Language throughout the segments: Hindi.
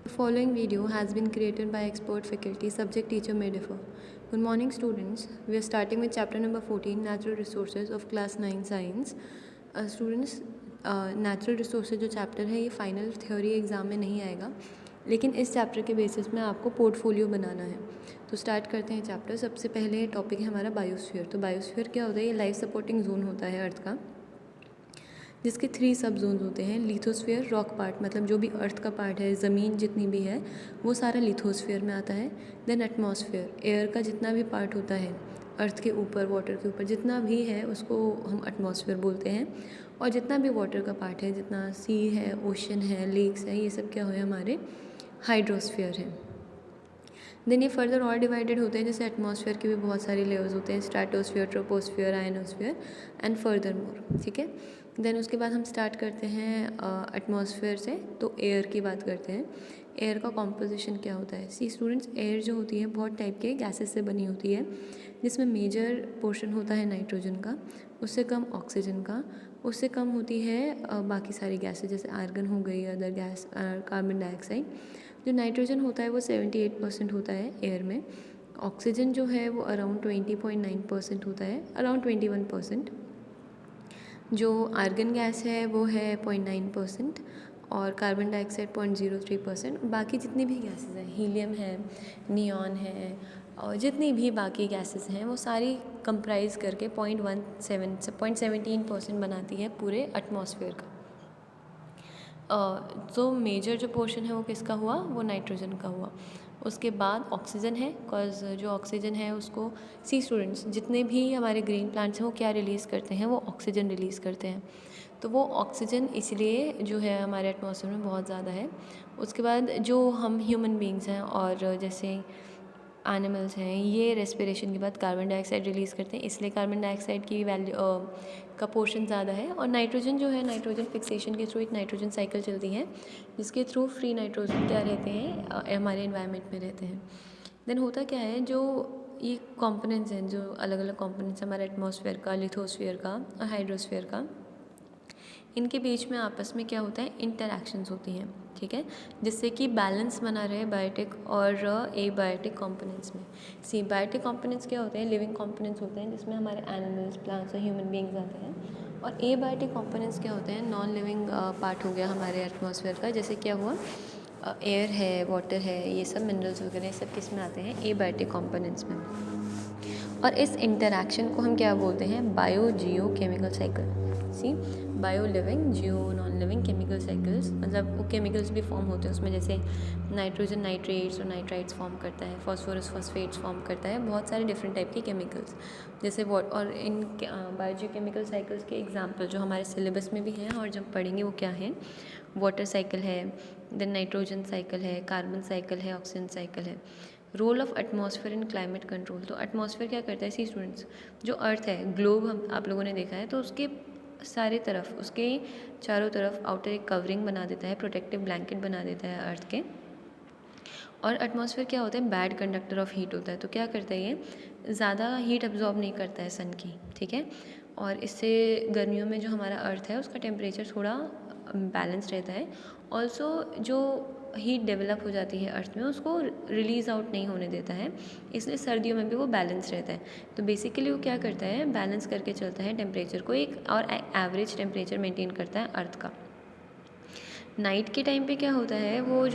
The following video has been created by expert faculty. Subject teacher may differ. Good morning, students. We are starting with chapter number 14, Natural Resources of class 9 Science. Students, natural resources जो चैप्टर है ये फाइनल थ्योरी एग्ज़ाम में नहीं आएगा, लेकिन इस चैप्टर के बेसिस में आपको पोर्टफोलियो बनाना है। तो स्टार्ट करते हैं चैप्टर। सबसे पहले टॉपिक है हमारा बायोस्फीयर। तो बायोस्फीयर क्या होता है? ये लाइफ सपोर्टिंग जोन होता है अर्थ का, जिसके 3 सब जोन्स होते हैं। लिथोस्फीयर, रॉक पार्ट, मतलब जो भी अर्थ का पार्ट है, ज़मीन जितनी भी है वो सारा लिथोस्फीयर में आता है। देन एटमॉस्फेयर, एयर का जितना भी पार्ट होता है अर्थ के ऊपर, वाटर के ऊपर जितना भी है उसको हम एटमॉस्फेयर बोलते हैं। और जितना भी वाटर का पार्ट है, जितना सी है, ओशन है, लेक्स है, ये सब क्या है? हमारे हाइड्रोस्फीयर है। देन ये फर्दर और डिवाइडेड होते हैं, जैसे एटमॉस्फेयर के भी बहुत सारे लेयर्स होते हैं, stratosphere, troposphere, ionosphere and further more. ठीक है। देन उसके बाद हम स्टार्ट करते हैं एटमॉस्फेयर से। तो एयर की बात करते हैं। एयर का कॉम्पोजिशन क्या होता है? सी स्टूडेंट्स, एयर जो होती है बहुत टाइप के गैसेस से बनी होती है, जिसमें मेजर पोर्शन होता है नाइट्रोजन का, उससे कम ऑक्सीजन का, उससे कम होती है बाकी सारी गैसेस, जैसे आर्गन हो गई, अदर गैस, कार्बन डाइऑक्साइड। जो नाइट्रोजन होता है वो 78% होता है एयर में। ऑक्सीजन जो है वो अराउंड 20.9% होता है, अराउंड 21%। जो आर्गन गैस है वो है 0.9% और कार्बन डाइऑक्साइड 0.03%। बाकी जितनी भी गैसेस हैं, हीलियम है, नियॉन है, और जितनी भी बाकी गैसेस हैं वो सारी कंप्राइज करके 0.17% बनाती है पूरे एटमॉस्फेयर का। तो मेजर जो पोर्शन है वो किसका हुआ? वो नाइट्रोजन का हुआ। उसके बाद ऑक्सीजन है, बिकॉज जो ऑक्सीजन है उसको सी स्टूडेंट्स, जितने भी हमारे ग्रीन प्लांट्स हैं वो क्या रिलीज़ करते हैं? वो ऑक्सीजन रिलीज़ करते हैं। तो वो ऑक्सीजन इसलिए जो है हमारे एटमॉस्फेयर में बहुत ज़्यादा है। उसके बाद जो हम ह्यूमन बींग्स हैं और जैसे एनिमल्स हैं, ये रेस्पिरेशन के बाद कार्बन डाइऑक्साइड रिलीज़ करते हैं, इसलिए कार्बन डाइऑक्साइड की वैल्यू का पोर्शन ज़्यादा है। और नाइट्रोजन जो है, नाइट्रोजन फिक्सेशन के थ्रू एक नाइट्रोजन साइकिल चलती है, जिसके थ्रू फ्री नाइट्रोजन क्या रहते हैं? हमारे एनवायरनमेंट में रहते हैं। देन होता क्या है, जो ये कॉम्पोनेंट्स हैं, जो अलग अलग कॉम्पोनेंट्स हमारे एटमॉस्फेयर का, लिथोस्फीयर का और हाइड्रोस्फीयर का, इनके बीच में आपस में क्या होता है? इंटरैक्शंस होती हैं। ठीक है, जिससे कि बैलेंस बना रहे बायोटिक और एबायोटिक कंपोनेंट्स में। सी बायोटिक कंपोनेंट्स क्या होते हैं? लिविंग कंपोनेंट्स होते हैं, जिसमें हमारे एनिमल्स, प्लांट्स और ह्यूमन बींग्स आते हैं। और एबायोटिक कंपोनेंट्स क्या होते हैं? नॉन लिविंग पार्ट हो गया हमारे एटमॉस्फेयर का, जैसे क्या हुआ? एयर है, वाटर है, ये सब मिनरल्स वगैरह, ये सब किस में आते हैं? एबायोटिक कंपोनेंट्स में। और इस इंटरैक्शन को हम क्या बोलते हैं? बायो जियो केमिकल साइकिल। सी, बायो लिविंग, जियो नॉन लिविंग केमिकल साइकिल्स, मतलब वो केमिकल्स भी फॉर्म होते हैं उसमें, जैसे नाइट्रोजन नाइट्रेट्स और नाइट्राइट्स फॉर्म करता है, फॉस्फोरस फॉस्फेट्स फॉर्म करता है, बहुत सारे डिफरेंट टाइप के केमिकल्स, जैसे और इन बायो केमिकल साइकिल्स के एग्जाम्पल जो हमारे सिलेबस में भी हैं और जब पढ़ेंगे वो क्या है? वाटर साइकिल है, देन नाइट्रोजन साइकिल है, कार्बन साइकिल है, ऑक्सीजन साइकिल है। Role of atmosphere in climate control. तो एटमॉस्फेयर क्या करता है? सी स्टूडेंट्स, जो अर्थ है, ग्लोब हम आप लोगों ने देखा है, तो उसके सारे तरफ, उसके चारों तरफ आउटर एक कवरिंग बना देता है, प्रोटेक्टिव ब्लैंकेट बना देता है अर्थ के। और एटमॉस्फेयर क्या होता है? बैड कंडक्टर ऑफ हीट होता है। तो क्या करता है? ये ज़्यादा हीट अब्जॉर्ब नहीं करता है सन की। ठीक है, और इससे गर्मियों में जो हमारा अर्थ है उसका टेम्परेचर थोड़ा बैलेंस रहता है। ऑल्सो जो हीट डेवलप हो जाती है अर्थ में, उसको रिलीज़ आउट नहीं होने देता है, इसलिए सर्दियों में भी वो बैलेंस रहता है। तो बेसिकली वो क्या करता है? बैलेंस करके चलता है टेम्परेचर को, एक और एवरेज टेम्परेचर मेंटेन करता है अर्थ का। नाइट के टाइम पे क्या होता है? वो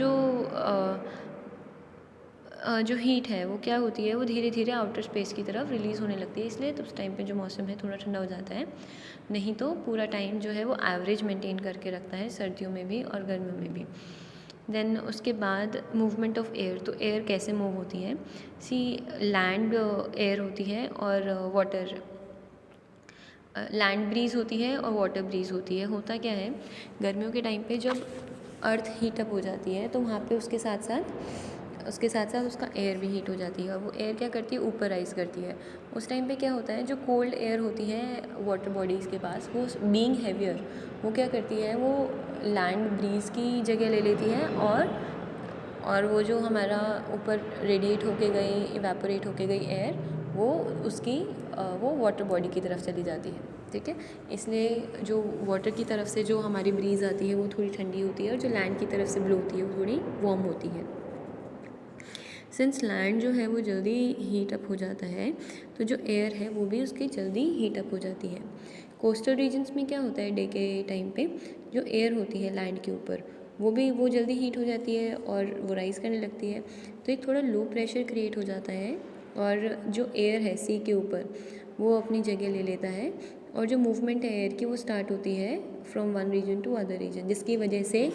जो हीट है वो क्या होती है? वो धीरे धीरे आउटर स्पेस की तरफ रिलीज़ होने लगती है, इसलिए तो उस टाइम पे जो मौसम है थोड़ा ठंडा हो जाता है। नहीं तो पूरा टाइम जो है वो एवरेज मेंटेन करके रखता है, सर्दियों में भी और गर्मियों में भी। देन उसके बाद मूवमेंट ऑफ एयर। तो एयर कैसे मूव होती है? सी, लैंड एयर होती है और वाटर, लैंड ब्रीज़ होती है और वाटर ब्रीज़ होती है। होता क्या है? गर्मियों के टाइम पे जब अर्थ हीट अप हो जाती है तो वहाँ पे उसके साथ साथ उसका एयर भी हीट हो जाती है, और वो एयर क्या करती है? ऊपर राइज़ करती है। उस टाइम पे क्या होता है? जो कोल्ड एयर होती है वाटर बॉडीज़ के पास, वो बीइंग हैवियर, वो क्या करती है? वो लैंड ब्रीज़ की जगह ले लेती है, और वो जो हमारा ऊपर रेडिएट होके गई, इवेपोरेट होके गई एयर, वो उसकी वो वाटर बॉडी की तरफ चली जाती है। ठीक है। इसलिए जो वाटर की तरफ से जो हमारी ब्रीज़ आती है वो थोड़ी ठंडी होती है, और जो लैंड की तरफ से ब्लो होती है वो थोड़ी वार्म होती है। सिंस लैंड जो है वो जल्दी हीट अप हो जाता है, तो जो एयर है वो भी उसकी जल्दी हीट अप हो जाती है। कोस्टल रीजन्स में क्या होता है, डे के टाइम पे जो एयर होती है लैंड के ऊपर वो जल्दी हीट हो जाती है और वो राइज़ करने लगती है, तो एक थोड़ा लो प्रेशर क्रिएट हो जाता है, और जो एयर है सी के ऊपर वो अपनी जगह ले लेता है, और जो मूवमेंट है एयर की वो स्टार्ट होती है from one region to other region, जिसकी वजह से